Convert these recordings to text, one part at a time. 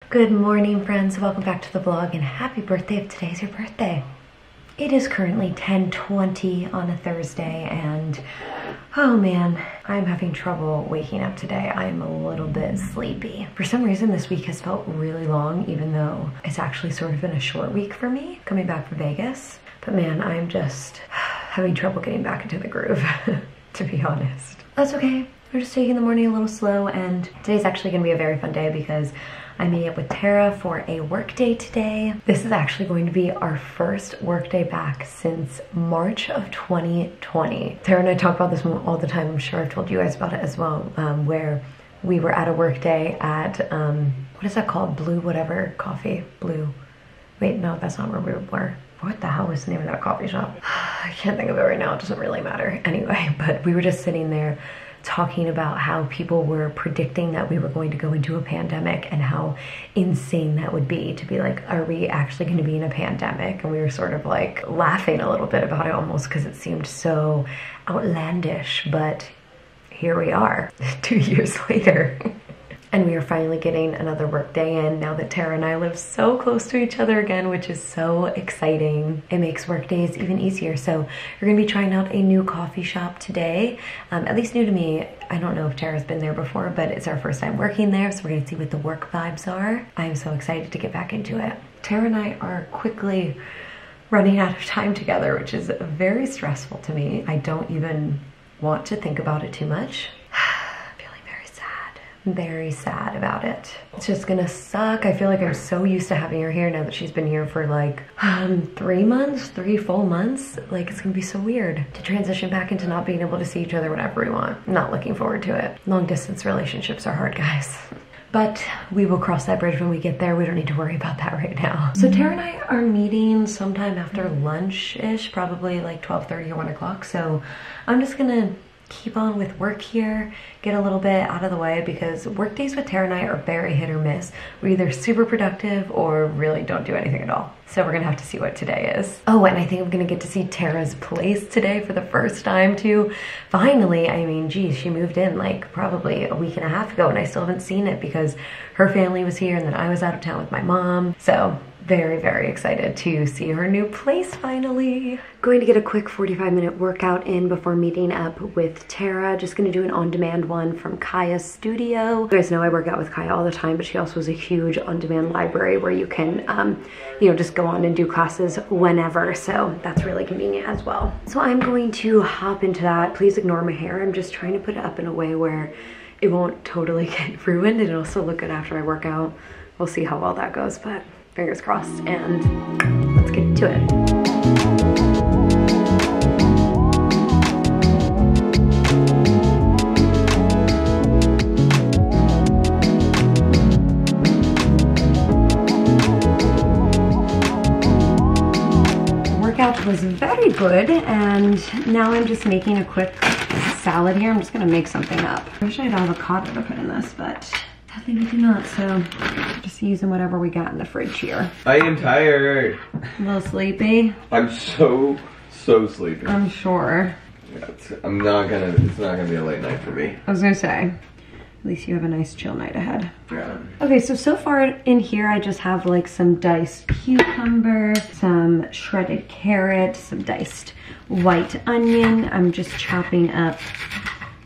Good morning, friends. Welcome back to the vlog and happy birthday if today's your birthday. It is currently 10:20 on a Thursday and oh man, I'm having trouble waking up today. I'm a little bit sleepy. For some reason this week has felt really long, even though it's actually sort of been a short week for me coming back from Vegas. But man, I'm just having trouble getting back into the groove, to be honest. That's okay. We're just taking the morning a little slow, and today's actually gonna be a very fun day because I'm meeting up with Tara for a work day today. This is actually going to be our first work day back since March of 2020. Tara and I talk about this all the time. I'm sure I've told you guys about it as well, where we were at a work day at, what is that called? Blue whatever coffee, Blue. Wait, no, that's not where we were. What the hell was the name of that coffee shop? I can't think of it right now, it doesn't really matter. Anyway, but we were just sitting there talking about how people were predicting that we were going to go into a pandemic and how insane that would be to be like, are we actually going to be in a pandemic? And we were sort of like laughing a little bit about it almost because it seemed so outlandish, but here we are 2 years later. And we are finally getting another work day in now that Tara and I live so close to each other again, which is so exciting. It makes work days even easier. So we're gonna be trying out a new coffee shop today, at least new to me. I don't know if Tara's been there before, but it's our first time working there, so we're gonna see what the work vibes are. I'm so excited to get back into it. Tara and I are quickly running out of time together, which is very stressful to me. I don't even want to think about it too much. Very sad about it. It's just gonna suck. I feel like I'm so used to having her here now that she's been here for like 3 full months. Like, it's gonna be so weird to transition back into not being able to see each other whenever we want. I'm not looking forward to it. Long distance relationships are hard, guys. But we will cross that bridge when we get there. We don't need to worry about that right now. So Tara and I are meeting sometime after lunch-ish, probably like 12:30 or 1 o'clock. So I'm just gonna keep on with work here, get a little bit out of the way, because work days with Tara and I are very hit or miss. We're either super productive or really don't do anything at all. So we're gonna have to see what today is. Oh, and I think I'm gonna get to see Tara's place today for the first time too. Finally, I mean, geez, she moved in like probably a week and a half ago and I still haven't seen it because her family was here and then I was out of town with my mom. So very, very excited to see her new place finally. Going to get a quick 45-minute workout in before meeting up with Tara. Just gonna do an on-demand one from Kaia's studio. You guys know I work out with Kaia all the time, but she also has a huge on-demand library where you can, you know, just go on and do classes whenever. So that's really convenient as well. So I'm going to hop into that. Please ignore my hair. I'm just trying to put it up in a way where it won't totally get ruined and it'll still look good after I work out. We'll see how well that goes, but fingers crossed, and let's get to it. Workout was very good, and now I'm just making a quick salad here. I'm just gonna make something up. I wish I had avocado to put in this, but sadly we do not, so just using whatever we got in the fridge here. I am tired. A little sleepy? I'm so sleepy. I'm sure. Yeah, it's not gonna be a late night for me. I was gonna say, at least you have a nice chill night ahead. Yeah. Okay, so far in here I just have like some diced cucumber, some shredded carrot, some diced white onion. I'm just chopping up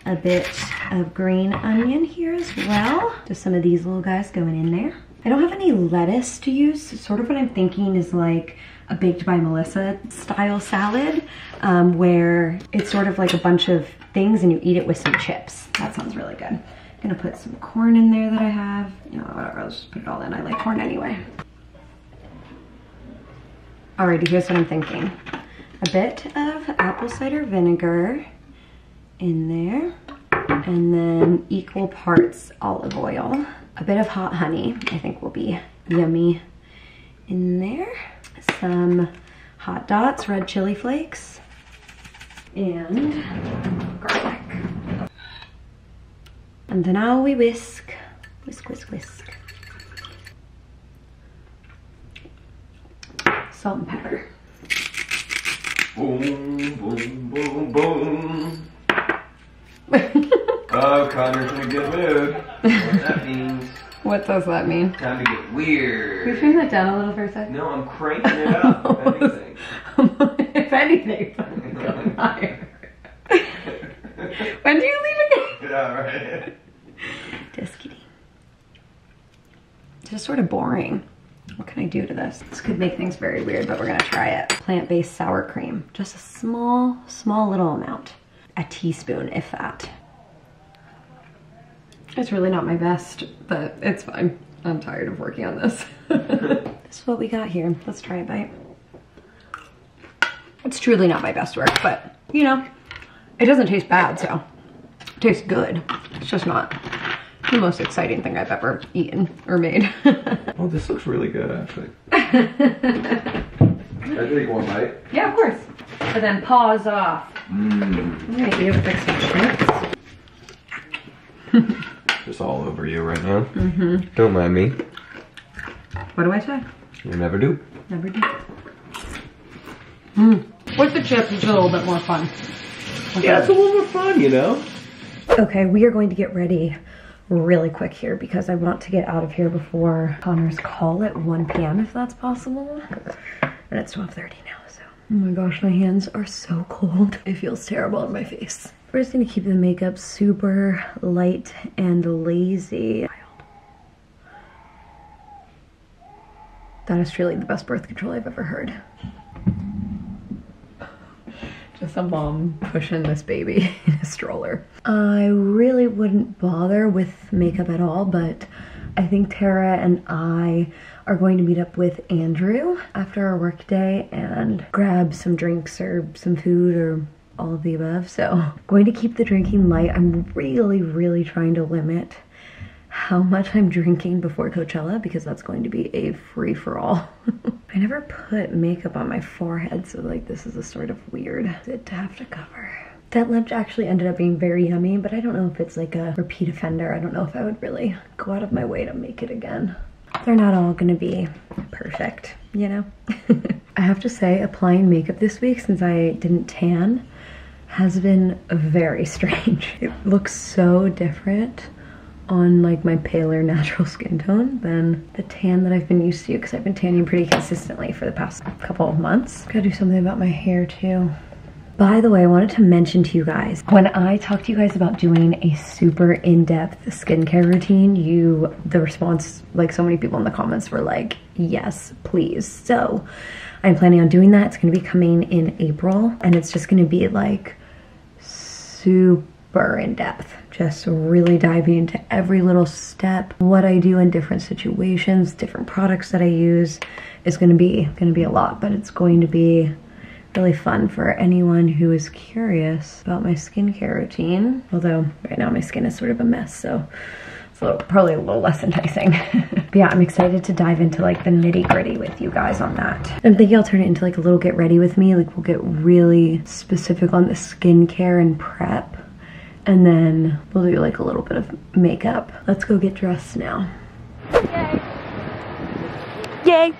a bit of green onion here as well. Just some of these little guys going in there. I don't have any lettuce to use. Sort of what I'm thinking is like a Baked by Melissa style salad, where it's sort of like a bunch of things and you eat it with some chips. That sounds really good. I'm gonna put some corn in there that I have. No, whatever, I'll just put it all in. I like corn anyway. Alrighty, here's what I'm thinking. A bit of apple cider vinegar in there, and then equal parts olive oil. A bit of hot honey, I think will be yummy in there. Some hot dots, red chili flakes, and garlic. And then now we whisk. Whisk, whisk, whisk. Salt and pepper. Boom, boom, boom, boom. Oh, Connor's in a good mood. What that means. What does that mean? Time to get weird. Can you turn that down a little for a second? No, I'm cranking it up. If anything. If anything, it's going higher. When do you leave again? Yeah, right. Just kidding. It's just sort of boring. What can I do to this? This could make things very weird, but we're gonna try it. Plant-based sour cream. Just a small little amount. A teaspoon, if that. It's really not my best, but it's fine. I'm tired of working on this. This is what we got here. Let's try a bite. It's truly not my best work, but you know, it doesn't taste bad, so it tastes good. It's just not the most exciting thing I've ever eaten or made. Oh, this looks really good, actually. Can I take one bite? Yeah, of course. But then paws off. I'm gonna eat it with like some shrimp. Just all over you right now. Don't mind me. What do I say? You never do. Never do. With the chips, it's a little bit more fun. Okay. Yeah, it's a little more fun, you know? Okay, we are going to get ready really quick here because I want to get out of here before Connor's call at 1 p.m. if that's possible. And it's 12:30 now, so. Oh my gosh, my hands are so cold. It feels terrible on my face. We're just gonna keep the makeup super light and lazy. That is truly the best birth control I've ever heard. Just a mom pushing this baby in a stroller. I really wouldn't bother with makeup at all, but I think Tara and I are going to meet up with Andrew after our work day and grab some drinks or some food or all of the above. So I'm going to keep the drinking light. I'm really trying to limit how much I'm drinking before Coachella because that's going to be a free-for-all. I never put makeup on my forehead, so like this is a sort of weird bit to have to cover. That lunch actually ended up being very yummy, but I don't know if it's like a repeat offender. I don't know if I would really go out of my way to make it again. They're not all gonna be perfect, you know? I have to say, applying makeup this week since I didn't tan has been very strange. It looks so different on like my paler natural skin tone than the tan that I've been used to because I've been tanning pretty consistently for the past couple of months. Gotta do something about my hair too. By the way, I wanted to mention to you guys, when I talked to you guys about doing a super in-depth skincare routine, the response, like so many people in the comments were like, yes, please. So I'm planning on doing that. It's gonna be coming in April and it's just gonna be like super in-depth. Just really diving into every little step, what I do in different situations, different products that I use. Is gonna be a lot, but it's going to be really fun for anyone who is curious about my skincare routine. Although right now my skin is sort of a mess, so it's probably a little less enticing. But yeah, I'm excited to dive into like the nitty gritty with you guys on that. I'm thinking I'll turn it into like a little get ready with me. Like we'll get really specific on the skincare and prep. And then we'll do like a little bit of makeup. Let's go get dressed now. Yay! Yay!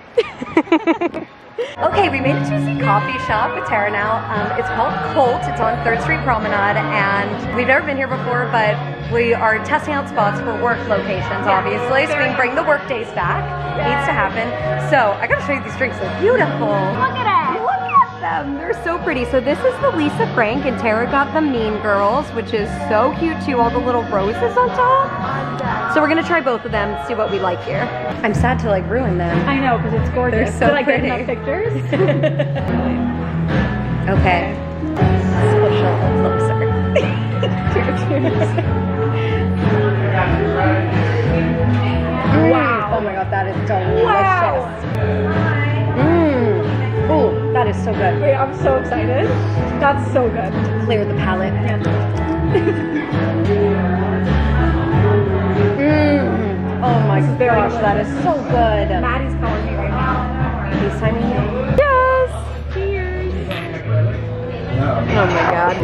Okay, we made it to a coffee shop with Tara now. It's called Colt. It's on 3rd Street Promenade, and we've never been here before, but we are testing out spots for work locations, obviously, so we can bring the work days back. Needs to happen. So, I gotta show you these drinks. They're beautiful. Look at it! Look at them! They're so pretty. So this is the Lisa Frank, and Tara got the Mean Girls, which is so cute too, all the little roses on top. So we're gonna try both of them, see what we like here. I'm sad to like ruin them. I know, because it's gorgeous. They're so Did pretty. I get enough pictures? Okay. Push a little closer. Wow. Oh my god, that is delicious. Wow. Oh, that is so good. Wait, I'm so excited. That's so good. Clear the palate. Oh my gosh, that is so good. Maddie's calling me right now. He's signing you. Yes! Cheers. Oh my god.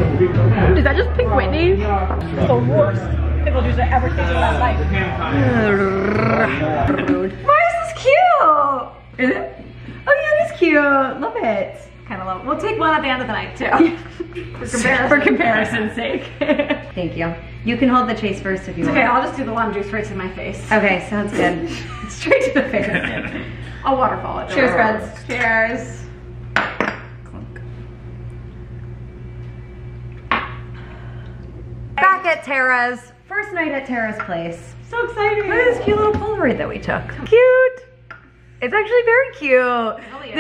Is that just Pink Whitney? The worst pickle juice I ever tasted in my life. Why is this cute? Is it? Oh yeah, it is cute. Love it. kind of love it. We'll take one at the end of the night too. For comparison's sake. Thank you. You can hold the chase first if you want. Okay, I'll just do the lime juice right to my face. Okay, sounds good. Straight to the face. I'll waterfall it. Cheers, friends. Cheers. Back at Tara's. First night at Tara's place. So exciting. Look at this cute little Polaroid that we took. Cute. It's actually very cute. Really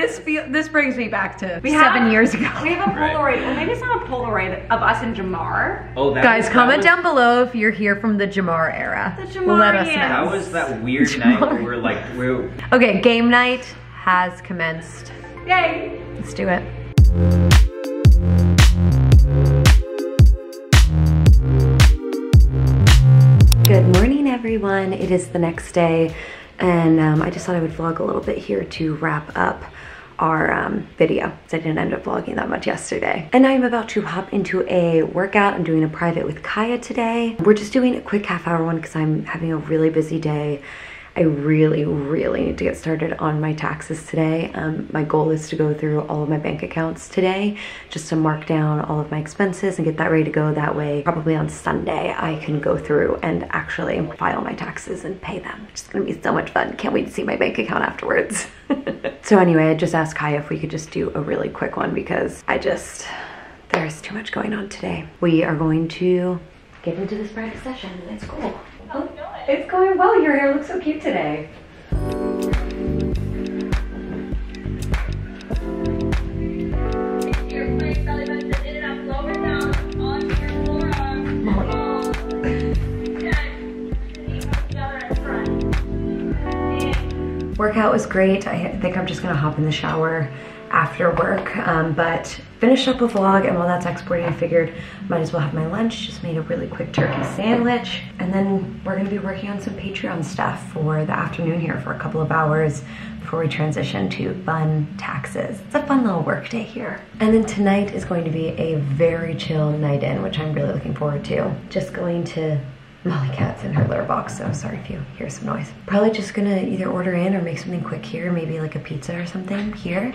this brings me back to 7 years ago. We have a Polaroid. Well, maybe it's not a Polaroid of us and Jamar. Oh, Guys, comment down below if you're here from the Jamar era. The Jamar, let us know. That was that weird night where we're like, whoa. Okay, game night has commenced. Yay. Let's do it. Good morning, everyone. It is the next day, and I just thought I would vlog a little bit here to wrap up our video, because I didn't end up vlogging that much yesterday. And I'm about to hop into a workout. I'm doing a private with Kaia today. We're just doing a quick half-hour one because I'm having a really busy day. I really need to get started on my taxes today. My goal is to go through all of my bank accounts today, just to mark down all of my expenses and get that ready to go. That way, probably on Sunday, I can go through and actually file my taxes and pay them. It's gonna be so much fun. Can't wait to see my bank account afterwards. So anyway, I just asked Kaia if we could just do a really quick one because there's too much going on today. We are going to get into this private session and it's cool. Oh, it's going well. Your hair looks so cute today. Workout was great. I think I'm just gonna hop in the shower after work, but finished up a vlog, and while that's exporting, I figured might as well have my lunch. Just made a really quick turkey sandwich, and then we're gonna be working on some Patreon stuff for the afternoon here for a couple of hours before we transition to fun taxes. It's a fun little work day here. And then tonight is going to be a very chill night in, which I'm really looking forward to. Just going to Molly Cat's in her litter box, so sorry if you hear some noise. Probably just gonna either order in or make something quick here, maybe like a pizza or something here.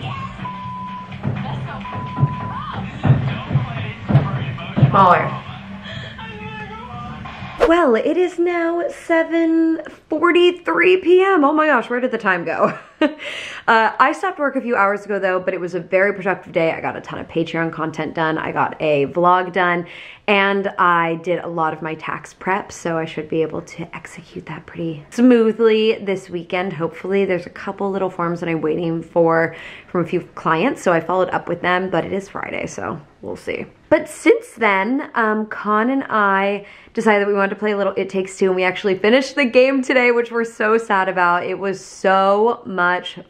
Molly. Well, it is now 7:43 p.m. Oh my gosh, where did the time go? I stopped work a few hours ago though, but it was a very productive day. I got a ton of Patreon content done. I got a vlog done, and I did a lot of my tax prep, so I should be able to execute that pretty smoothly this weekend. Hopefully, there's a couple little forms that I'm waiting for from a few clients, so I followed up with them, but it is Friday, so we'll see. But since then, Con and I decided that we wanted to play a little It Takes Two, and we actually finished the game today, which we're so sad about. It was so much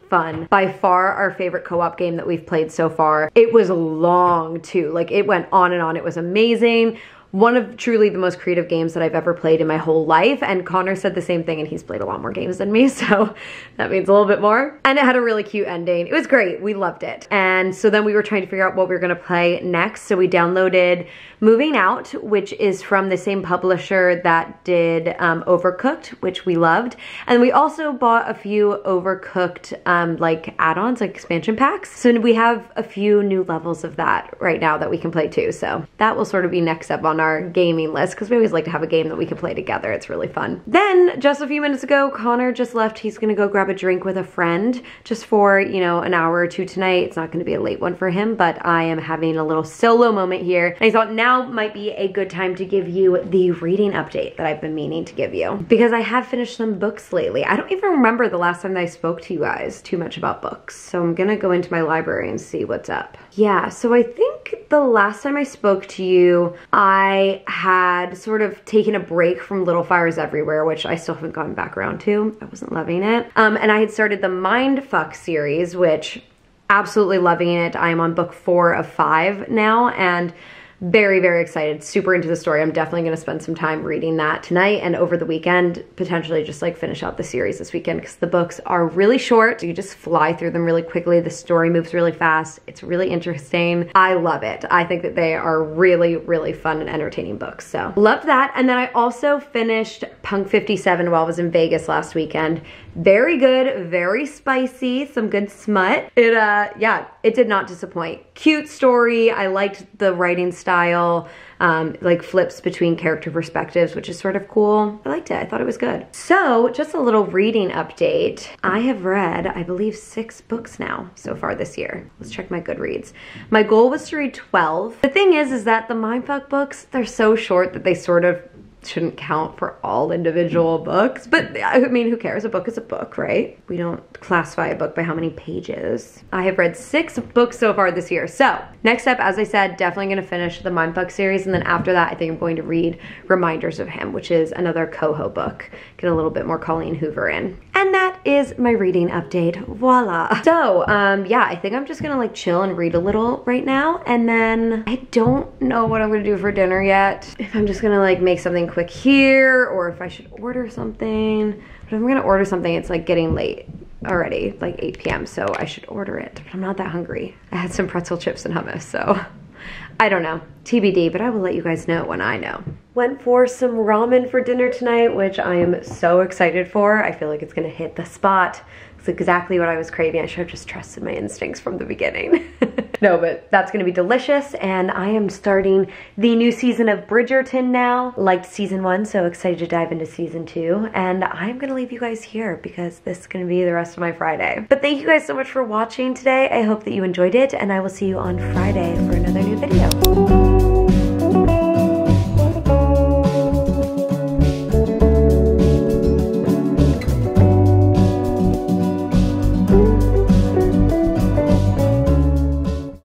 fun. By far our favorite co-op game that we've played so far. It was long too. Like, it went on and on. It was amazing. One of truly the most creative games that I've ever played in my whole life, and Connor said the same thing, and he's played a lot more games than me, so that means a little bit more. And it had a really cute ending. It was great. We loved it. And so then we were trying to figure out what we were gonna play next, so we downloaded Moving Out, which is from the same publisher that did Overcooked, which we loved. And we also bought a few Overcooked like add-ons, like expansion packs. So we have a few new levels of that right now that we can play too. So that will sort of be next up on our gaming list, because we always like to have a game that we can play together. It's really fun. Then just a few minutes ago, Connor just left. He's gonna go grab a drink with a friend just for, you know, an hour or two tonight. It's not gonna be a late one for him, but I am having a little solo moment here. And I thought now might be a good time to give you the reading update that I've been meaning to give you, because I have finished some books lately. I don't even remember the last time that I spoke to you guys too much about books. So I'm gonna go into my library and see what's up. Yeah, so I think the last time I spoke to you, I had sort of taken a break from Little Fires Everywhere, which I still haven't gotten back around to. I wasn't loving it. And I had started the Mindfuck series, which absolutely loving it. I am on book 4 of 5 now, and very excited, super into the story. I'm definitely going to spend some time reading that tonight and over the weekend, potentially just like finish out the series this weekend, because the books are really short. You just fly through them really quickly. The story moves really fast. It's really interesting. I love it. I think that they are really fun and entertaining books. So love that. And then I also finished Punk 57 while I was in Vegas last weekend. Very good, very spicy, some good smut. Yeah, it did not disappoint. Cute story. I liked the writing style, like flips between character perspectives, which is sort of cool. I liked it. I thought it was good. So just a little reading update. I have read, I believe, 6 books now so far this year. Let's check my Goodreads. My goal was to read 12. The thing is that the mindfuck books, they're so short that they sort of shouldn't count for all individual books, but I mean, who cares? A book is a book, right? We don't classify a book by how many pages. I have read 6 books so far this year. So next up, as I said, definitely gonna finish the Mindfuck series, and then after that, I think I'm going to read Reminders of Him, which is another Coho book. Get a little bit more Colleen Hoover in. And that is my reading update, voila. So yeah, I think I'm just gonna like chill and read a little right now, and then I don't know what I'm gonna do for dinner yet. If I'm just gonna like make something quick here, or if I should order something. But if I'm gonna order something, it's like getting late already, like 8 p.m. so I should order it, but I'm not that hungry. I had some pretzel chips and hummus, so I don't know, TBD, but I will let you guys know when I know. Went for some ramen for dinner tonight, which I am so excited for. I feel like it's gonna hit the spot. It's exactly what I was craving. I should have just trusted my instincts from the beginning. No, but that's gonna be delicious, and I am starting the new season of Bridgerton now. Liked season 1, so excited to dive into season 2, and I'm gonna leave you guys here because this is gonna be the rest of my Friday. But thank you guys so much for watching today. I hope that you enjoyed it, and I will see you on Friday for another new video.